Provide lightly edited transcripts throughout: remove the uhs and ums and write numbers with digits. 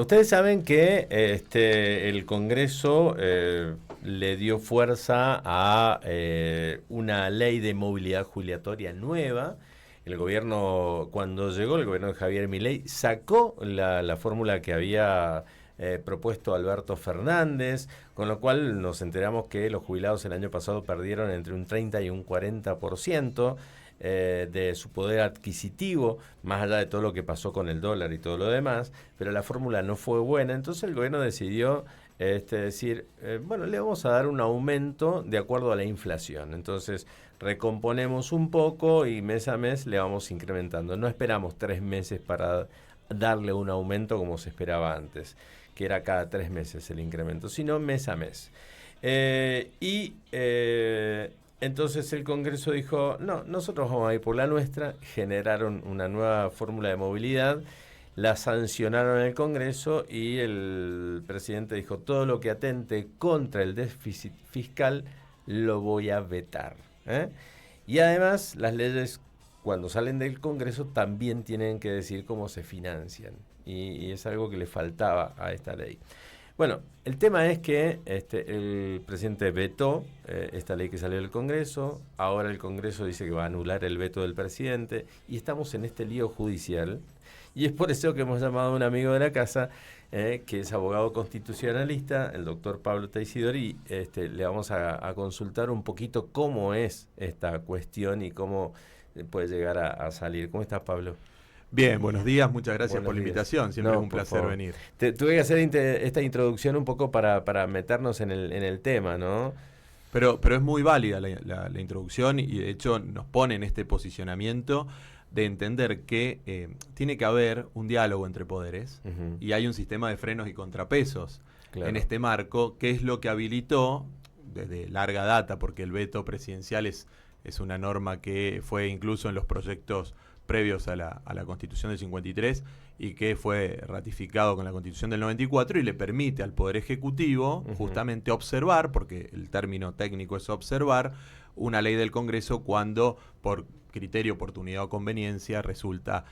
Ustedes saben que el Congreso le dio fuerza a una ley de movilidad jubilatoria nueva. El gobierno, cuando llegó el gobierno de Javier Milei, sacó la fórmula que había propuesto Alberto Fernández, con lo cual nos enteramos que los jubilados el año pasado perdieron entre un 30 y un 40% de su poder adquisitivo, más allá de todo lo que pasó con el dólar y todo lo demás, pero la fórmula no fue buena, entonces el gobierno decidió decir, bueno, le vamos a dar un aumento de acuerdo a la inflación, entonces recomponemos un poco y mes a mes le vamos incrementando, no esperamos 3 meses para darle un aumento como se esperaba antes, que era cada 3 meses el incremento, sino mes a mes. Entonces el Congreso dijo, no, nosotros vamos a ir por la nuestra, generaron una nueva fórmula de movilidad, la sancionaron en el Congreso y el presidente dijo, todo lo que atente contra el déficit fiscal lo voy a vetar. Y además las leyes cuando salen del Congreso también tienen que decir cómo se financian y es algo que le faltaba a esta ley. Bueno, el tema es que el presidente vetó esta ley que salió del Congreso, ahora el Congreso dice que va a anular el veto del presidente y estamos en este lío judicial y es por eso que hemos llamado a un amigo de la casa que es abogado constitucionalista, el doctor Pablo Teisidori, y le vamos a consultar un poquito cómo es esta cuestión y cómo puede llegar a salir. ¿Cómo estás, Pablo? Bien, buenos días, muchas gracias Buenos por la días. invitación, siempre es un placer favor. venir. Tuve que hacer esta introducción un poco para meternos en el tema, ¿no? Pero es muy válida la introducción y de hecho nos pone en este posicionamiento de entender que tiene que haber un diálogo entre poderes y hay un sistema de frenos y contrapesos en este marco, que es lo que habilitó desde larga data, porque el veto presidencial es una norma que fue incluso en los proyectos previos a la Constitución del 53 y que fue ratificado con la Constitución del 94 y le permite al Poder Ejecutivo justamente observar, porque el término técnico es observar, una ley del Congreso cuando por criterio, oportunidad o conveniencia resulta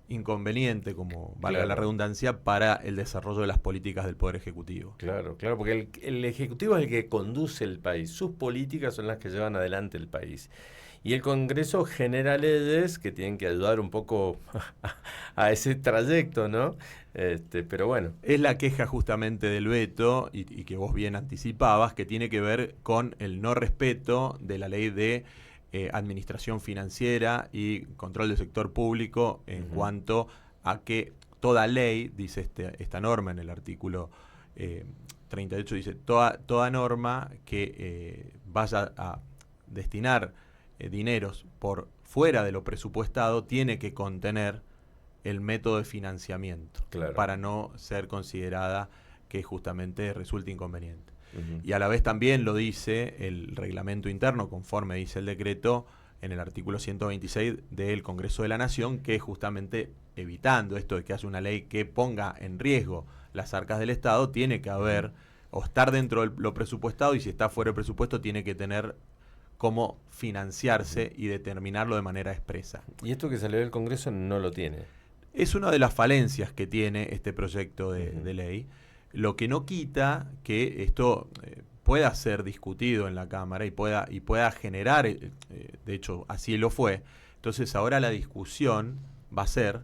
inconveniente, como valga la redundancia, para el desarrollo de las políticas del Poder Ejecutivo. Claro, porque el Ejecutivo es el que conduce el país, sus políticas son las que llevan adelante el país. Y el Congreso genera leyes que tienen que ayudar un poco a ese trayecto, ¿no? Pero bueno. Es la queja justamente del veto, y que vos bien anticipabas, que tiene que ver con el no respeto de la ley de administración financiera y control del sector público en cuanto a que toda ley, dice esta norma en el artículo 38, dice toda norma que vaya a destinar dineros por fuera de lo presupuestado tiene que contener el método de financiamiento para no ser considerada que justamente resulte inconveniente. Y a la vez también lo dice el reglamento interno, conforme dice el decreto en el artículo 126 del Congreso de la Nación, que justamente evitando esto de que haya una ley que ponga en riesgo las arcas del Estado, tiene que haber o estar dentro de lo presupuestado, y si está fuera del presupuesto tiene que tener cómo financiarse y determinarlo de manera expresa. Y esto que salió del Congreso no lo tiene. Es una de las falencias que tiene este proyecto de ley, lo que no quita que esto pueda ser discutido en la Cámara y pueda generar, de hecho así lo fue. Entonces ahora la discusión va a ser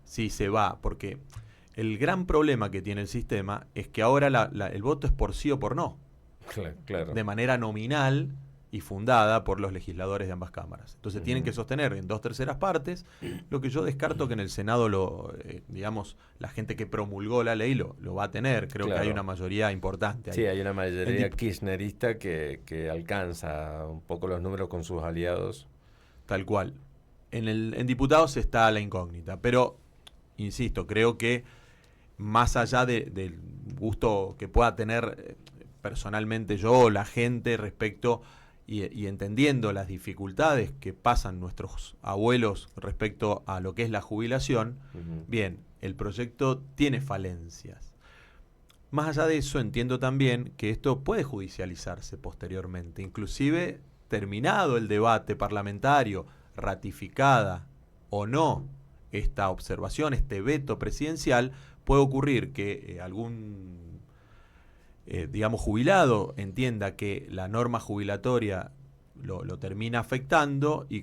si se va, porque el gran problema que tiene el sistema es que ahora el voto es por sí o por no, claro. de manera nominal y fundada por los legisladores de ambas cámaras. Entonces tienen que sostener en 2/3 partes, lo que yo descarto que en el Senado, digamos, la gente que promulgó la ley lo va a tener. Creo que hay una mayoría importante ahí. Sí, hay una mayoría kirchnerista que alcanza un poco los números con sus aliados. Tal cual. En diputados está la incógnita, pero, insisto, creo que más allá del gusto que pueda tener personalmente yo o la gente respecto y entendiendo las dificultades que pasan nuestros abuelos respecto a lo que es la jubilación, bien, el proyecto tiene falencias. Más allá de eso, entiendo también que esto puede judicializarse posteriormente, inclusive terminado el debate parlamentario, ratificada o no esta observación, este veto presidencial, puede ocurrir que algún, digamos, jubilado entienda que la norma jubilatoria lo termina afectando y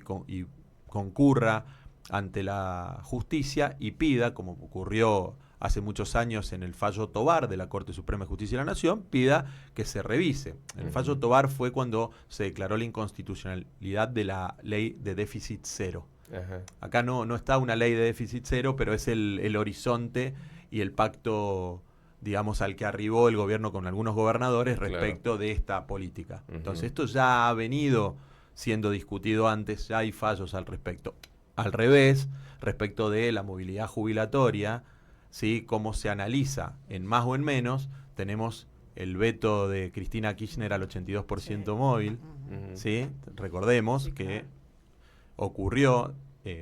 concurra ante la justicia y pida, como ocurrió hace muchos años en el fallo Tobar de la Corte Suprema de Justicia de la Nación, pida que se revise. El fallo Tobar fue cuando se declaró la inconstitucionalidad de la ley de déficit cero. Ajá. Acá no está una ley de déficit cero, pero es el horizonte y el pacto, digamos, al que arribó el gobierno con algunos gobernadores respecto de esta política. Entonces esto ya ha venido siendo discutido antes, ya hay fallos al respecto. Al revés, respecto de la movilidad jubilatoria, ¿sí? Cómo se analiza en más o en menos, tenemos el veto de Cristina Kirchner al 82% móvil, ¿sí? Recordemos que ocurrió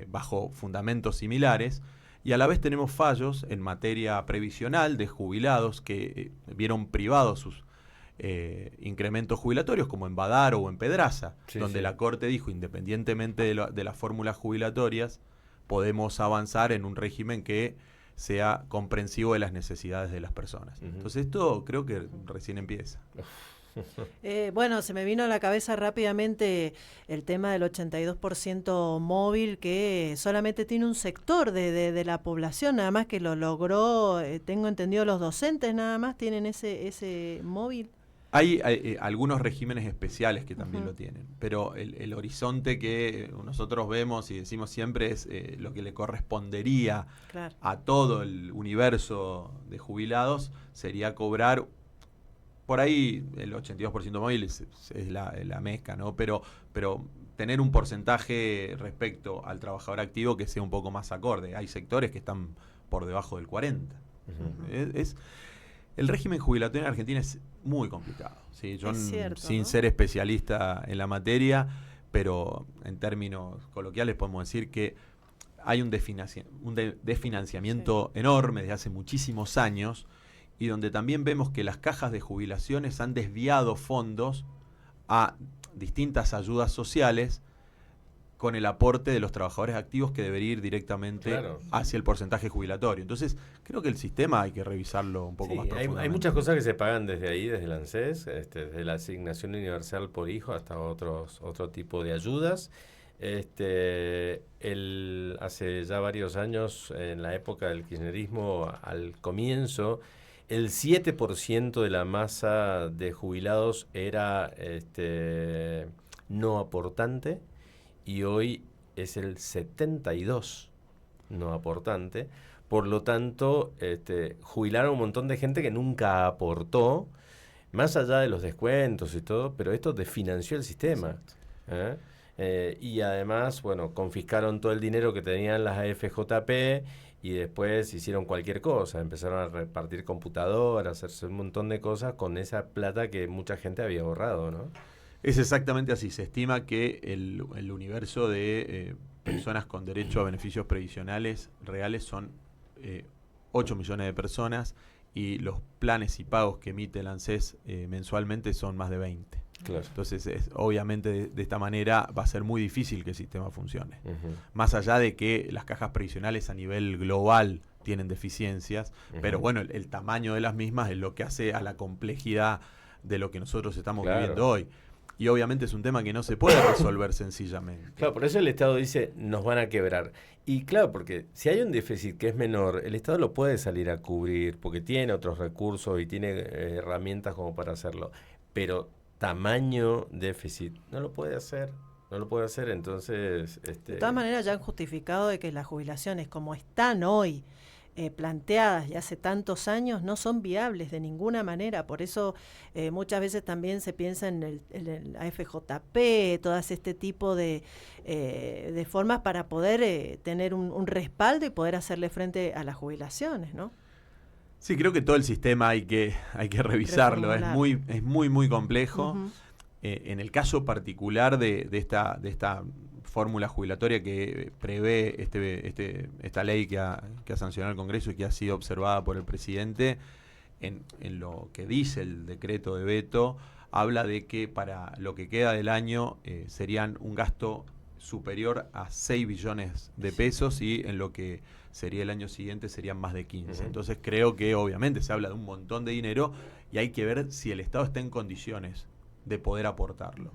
bajo fundamentos similares, y a la vez tenemos fallos en materia previsional de jubilados que vieron privados sus incrementos jubilatorios, como en Badaro o en Pedraza, donde la Corte dijo, independientemente de las fórmulas jubilatorias, podemos avanzar en un régimen que sea comprensivo de las necesidades de las personas. Entonces esto creo que recién empieza. Bueno, se me vino a la cabeza rápidamente el tema del 82% móvil, que solamente tiene un sector de la población, nada más que lo logró, tengo entendido, los docentes nada más tienen ese móvil. Hay algunos regímenes especiales que también lo tienen, pero el horizonte que nosotros vemos y decimos siempre es lo que le correspondería a todo el universo de jubilados, sería cobrar por ahí el 82% móvil es la mezcla, ¿no? Pero tener un porcentaje respecto al trabajador activo que sea un poco más acorde. Hay sectores que están por debajo del 40%. El régimen jubilatorio en Argentina es muy complicado, ¿sí? Yo, sin ser especialista en la materia, pero en términos coloquiales podemos decir que hay un desfinanciamiento enorme desde hace muchísimos años, y donde también vemos que las cajas de jubilaciones han desviado fondos a distintas ayudas sociales con el aporte de los trabajadores activos que debería ir directamente hacia el porcentaje jubilatorio. Entonces, creo que el sistema hay que revisarlo un poco más profundamente. Hay muchas cosas que se pagan desde ahí, desde el ANSES, desde la asignación universal por hijo hasta otro tipo de ayudas. Hace ya varios años, en la época del kirchnerismo, al comienzo, el 7% de la masa de jubilados era no aportante, y hoy es el 72% no aportante. Por lo tanto, jubilaron un montón de gente que nunca aportó, más allá de los descuentos y todo, pero esto desfinanció el sistema. Y además, bueno, confiscaron todo el dinero que tenían las AFJP y después hicieron cualquier cosa. Empezaron a repartir computadoras, hacerse un montón de cosas con esa plata que mucha gente había ahorrado, ¿no? Es exactamente así. Se estima que el universo de personas con derecho a beneficios previsionales reales son 8 millones de personas, y los planes y pagos que emite el ANSES mensualmente son más de 20. Claro. Entonces, obviamente, de esta manera va a ser muy difícil que el sistema funcione. Más allá de que las cajas previsionales a nivel global tienen deficiencias, pero bueno, el tamaño de las mismas es lo que hace a la complejidad de lo que nosotros estamos viviendo hoy. Y obviamente es un tema que no se puede resolver sencillamente. Claro, por eso el Estado dice, nos van a quebrar. Y claro, porque si hay un déficit que es menor, el Estado lo puede salir a cubrir, porque tiene otros recursos y tiene herramientas como para hacerlo. Pero tamaño déficit no lo puede hacer. Entonces... De todas maneras, ya han justificado de que las jubilaciones como están hoy, planteadas ya hace tantos años, no son viables de ninguna manera. Por eso muchas veces también se piensa en el AFJP, todas este tipo de formas para poder tener un respaldo y poder hacerle frente a las jubilaciones, ¿no? Sí, creo que todo el sistema hay que revisarlo. Es muy complejo. En el caso particular de esta fórmula jubilatoria que prevé esta ley que ha sancionado el Congreso y que ha sido observada por el presidente, en lo que dice el decreto de veto, habla de que para lo que queda del año serían un gasto superior a 6 billones de pesos y en lo que sería el año siguiente serían más de 15. Entonces creo que obviamente se habla de un montón de dinero y hay que ver si el Estado está en condiciones de poder aportarlo.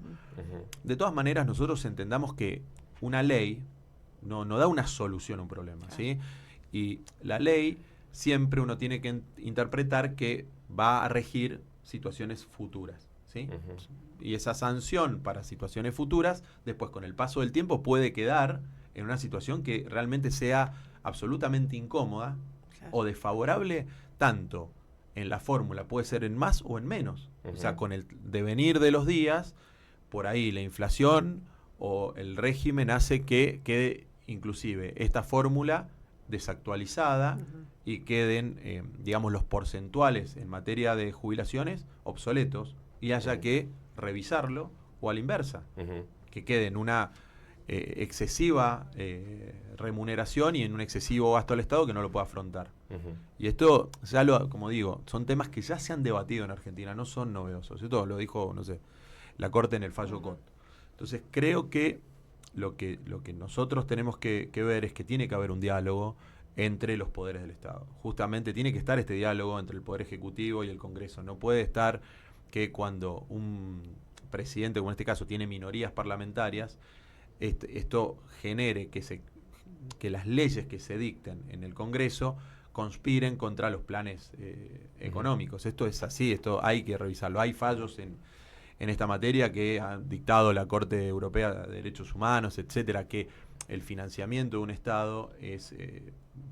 De todas maneras, nosotros entendamos que una ley no da una solución a un problema, ¿sí? Y la ley siempre uno tiene que interpretar que va a regir situaciones futuras, ¿sí? Y esa sanción para situaciones futuras, después con el paso del tiempo puede quedar en una situación que realmente sea absolutamente incómoda o desfavorable, tanto en la fórmula, puede ser en más o en menos. O sea, con el devenir de los días, por ahí la inflación o el régimen hace que quede inclusive esta fórmula desactualizada y queden, digamos, los porcentuales en materia de jubilaciones obsoletos y haya que revisarlo, o a la inversa, que quede en una excesiva remuneración y en un excesivo gasto al Estado que no lo pueda afrontar. Y esto, como digo, son temas que ya se han debatido en Argentina, no son novedosos. Esto lo dijo, no sé, la Corte en el fallo Cot. Entonces creo que lo que nosotros tenemos que ver es que tiene que haber un diálogo entre los poderes del Estado. Justamente tiene que estar este diálogo entre el Poder Ejecutivo y el Congreso. No puede estar que cuando un presidente, como en este caso, tiene minorías parlamentarias, esto genere que las leyes que se dicten en el Congreso conspiren contra los planes económicos. Esto es así, esto hay que revisarlo. Hay fallos en esta materia que ha dictado la Corte Europea de Derechos Humanos, etcétera, que el financiamiento de un Estado es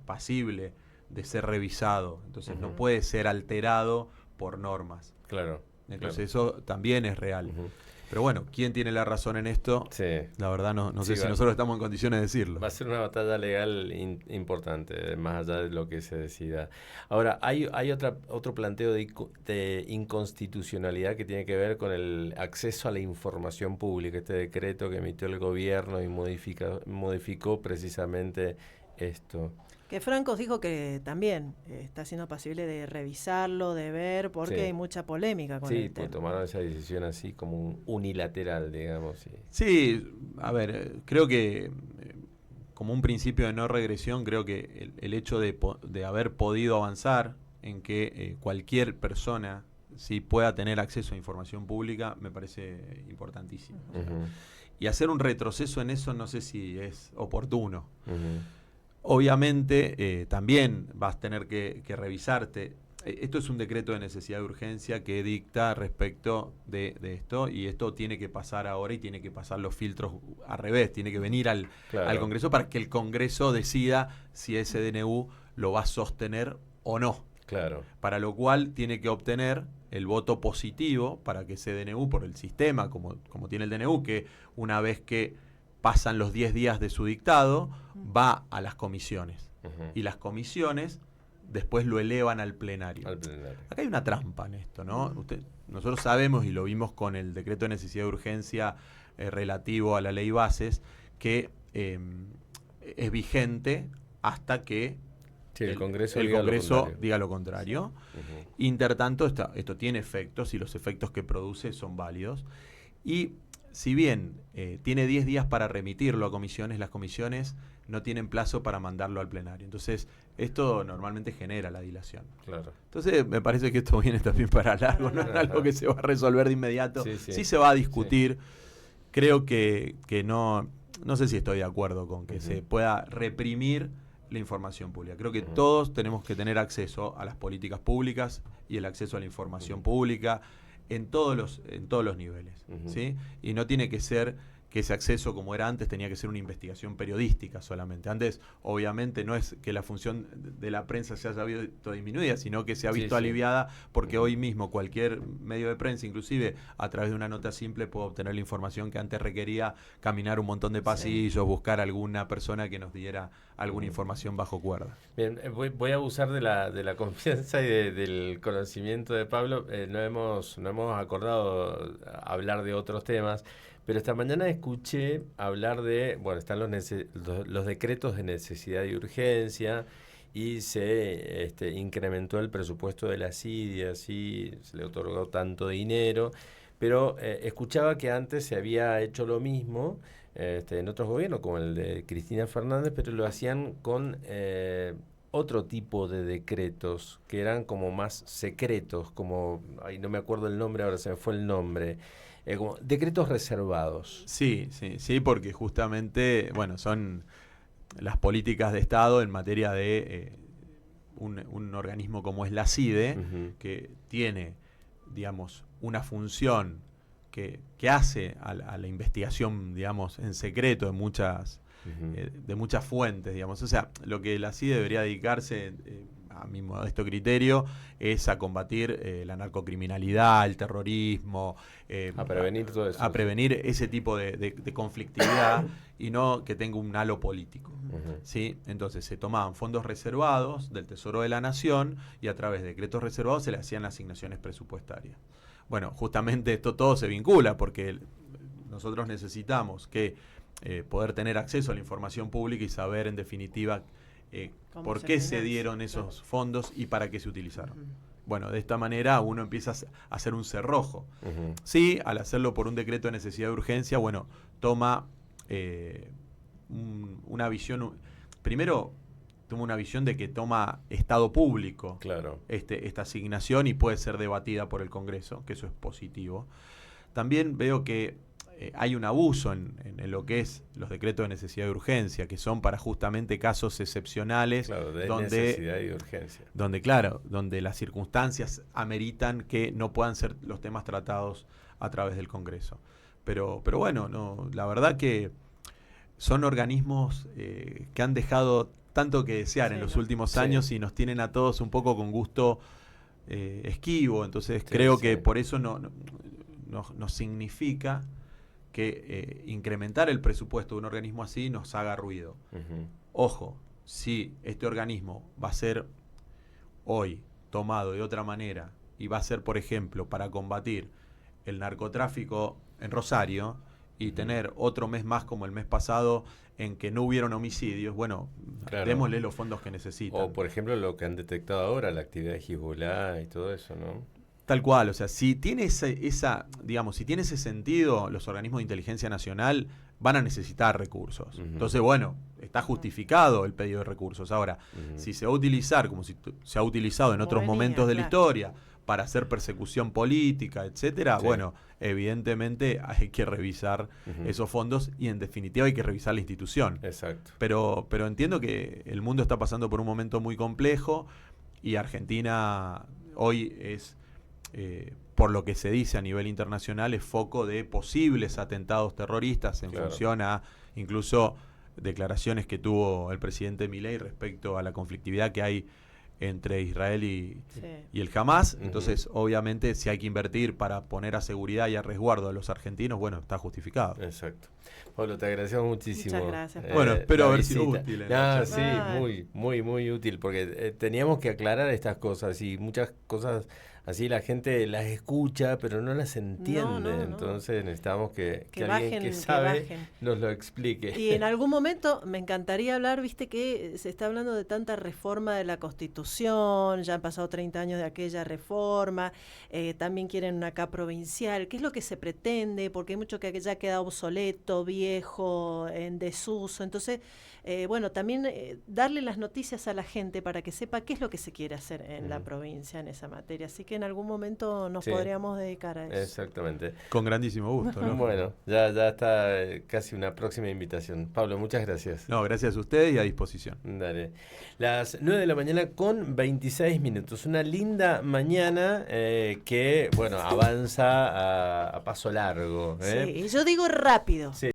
pasible de ser revisado. Entonces no puede ser alterado por normas. Claro. Entonces eso también es real. Pero bueno, ¿quién tiene la razón en esto? Sí. La verdad no sé si nosotros estamos en condiciones de decirlo. Va a ser una batalla legal importante, más allá de lo que se decida. Ahora, hay otro planteo de inconstitucionalidad que tiene que ver con el acceso a la información pública, este decreto que emitió el gobierno y modificó precisamente esto. Que Franco dijo que también está siendo posible de revisarlo, de ver, porque hay mucha polémica con el tema. Sí, tomaron esa decisión así como unilateral, digamos. Sí, a ver, creo que como un principio de no regresión, creo que el hecho de haber podido avanzar en que cualquier persona pueda tener acceso a información pública me parece importantísimo. O sea, y hacer un retroceso en eso no sé si es oportuno. Obviamente también vas a tener que revisarte. Esto es un decreto de necesidad de urgencia que dicta respecto de esto, y esto tiene que pasar ahora y tiene que pasar los filtros al revés, tiene que venir al Congreso para que el Congreso decida si ese DNU lo va a sostener o no. Claro. Para lo cual tiene que obtener el voto positivo para que ese DNU, por el sistema como tiene el DNU, que una vez que pasan los 10 días de su dictado, va a las comisiones. Y las comisiones después lo elevan al plenario. Acá hay una trampa en esto, ¿no? Nosotros sabemos, y lo vimos con el decreto de necesidad de urgencia relativo a la ley bases, que es vigente hasta que el Congreso diga lo contrario. Intertanto, esto tiene efectos, y los efectos que produce son válidos. Y si bien tiene 10 días para remitirlo a comisiones, las comisiones no tienen plazo para mandarlo al plenario. Entonces, esto normalmente genera la dilación. Claro. Entonces, me parece que esto viene también para largo, no es algo que se va a resolver de inmediato. Sí se va a discutir. Creo que no sé si estoy de acuerdo con que se pueda reprimir la información pública. Creo que todos tenemos que tener acceso a las políticas públicas y el acceso a la información pública en todos los niveles, ¿sí? Y no tiene que ser que ese acceso, como era antes, tenía que ser una investigación periodística solamente. Antes, obviamente, no es que la función de la prensa se haya visto disminuida, sino que se ha visto aliviada, porque hoy mismo cualquier medio de prensa, inclusive a través de una nota simple, puede obtener la información que antes requería caminar un montón de pasillos, buscar alguna persona que nos diera alguna información bajo cuerda. Bien, voy a abusar de la confianza y del conocimiento de Pablo. No hemos acordado hablar de otros temas, pero esta mañana escuché hablar están los decretos de necesidad y urgencia, y se incrementó el presupuesto de la CIDI, así se le otorgó tanto dinero, pero escuchaba que antes se había hecho lo mismo en otros gobiernos, como el de Cristina Fernández, pero lo hacían con otro tipo de decretos que eran como más secretos, como, ay, no me acuerdo el nombre, ahora se me fue el nombre, como decretos reservados. Sí, porque justamente, bueno, son las políticas de Estado en materia de un organismo como es la CIDE, que tiene, digamos, una función que hace a la investigación, digamos, en secreto de muchas fuentes, digamos. O sea, lo que la CIDE debería dedicarse, a mi modesto criterio, es a combatir la narcocriminalidad, el terrorismo, a prevenir todo eso. A prevenir ese tipo de conflictividad y no que tenga un halo político. ¿Sí? Entonces se tomaban fondos reservados del Tesoro de la Nación y a través de decretos reservados se le hacían asignaciones presupuestarias. Bueno, justamente esto todo se vincula porque nosotros necesitamos que poder tener acceso a la información pública y saber en definitiva por qué se dieron esos fondos y para qué se utilizaron. Bueno, de esta manera uno empieza a hacer un cerrojo. Sí, al hacerlo por un decreto de necesidad de urgencia, bueno, toma una visión, primero toma una visión de que toma Estado público esta asignación y puede ser debatida por el Congreso, que eso es positivo. También veo que hay un abuso en lo que es los decretos de necesidad de urgencia, que son para justamente casos excepcionales, de necesidad y de urgencia. Donde las circunstancias ameritan que no puedan ser los temas tratados a través del Congreso. Pero bueno, no, la verdad que son organismos que han dejado tanto que desear en los últimos años y nos tienen a todos un poco con gusto esquivo. Entonces creo que por eso nos significa que incrementar el presupuesto de un organismo así nos haga ruido. Ojo, si este organismo va a ser hoy tomado de otra manera y va a ser, por ejemplo, para combatir el narcotráfico en Rosario y tener otro mes más como el mes pasado en que no hubieron homicidios, bueno, démosle los fondos que necesitan. O, por ejemplo, lo que han detectado ahora, la actividad de Hezbollah y todo eso, ¿no? Tal cual, o sea, si tiene si tiene ese sentido, los organismos de inteligencia nacional van a necesitar recursos. Entonces, bueno, está justificado el pedido de recursos. Ahora, si se va a utilizar, como se ha utilizado en otros momentos de la historia, para hacer persecución política, etcétera, bueno, evidentemente hay que revisar esos fondos y en definitiva hay que revisar la institución. Exacto. Pero entiendo que el mundo está pasando por un momento muy complejo y Argentina hoy es, por lo que se dice a nivel internacional, es foco de posibles atentados terroristas en función a incluso declaraciones que tuvo el presidente Milei respecto a la conflictividad que hay entre Israel y el Hamas. Entonces, obviamente, si hay que invertir para poner a seguridad y a resguardo a los argentinos, bueno, está justificado. Exacto. Pablo, te agradecemos muchísimo. Muchas gracias. Bueno, espero haber sido útil. Sí, muy útil, porque teníamos que aclarar estas cosas y muchas cosas así la gente las escucha, pero no las entiende. Entonces necesitamos que alguien que sabe nos lo explique. Y en algún momento me encantaría hablar, viste que se está hablando de tanta reforma de la Constitución, ya han pasado 30 años de aquella reforma, también quieren una acá provincial. ¿Qué es lo que se pretende? Porque hay mucho que ya queda obsoleto, viejo, en desuso. Entonces, bueno, también darle las noticias a la gente para que sepa qué es lo que se quiere hacer en la provincia en esa materia. Así que en algún momento nos podríamos dedicar a eso. Exactamente. Con grandísimo gusto, ¿no? Bueno, ya está casi una próxima invitación. Pablo, muchas gracias. No, gracias a ustedes y a disposición. Dale. Las 9 de la mañana con 26 minutos. Una linda mañana que, bueno, avanza a paso largo. Sí, yo digo rápido. Sí.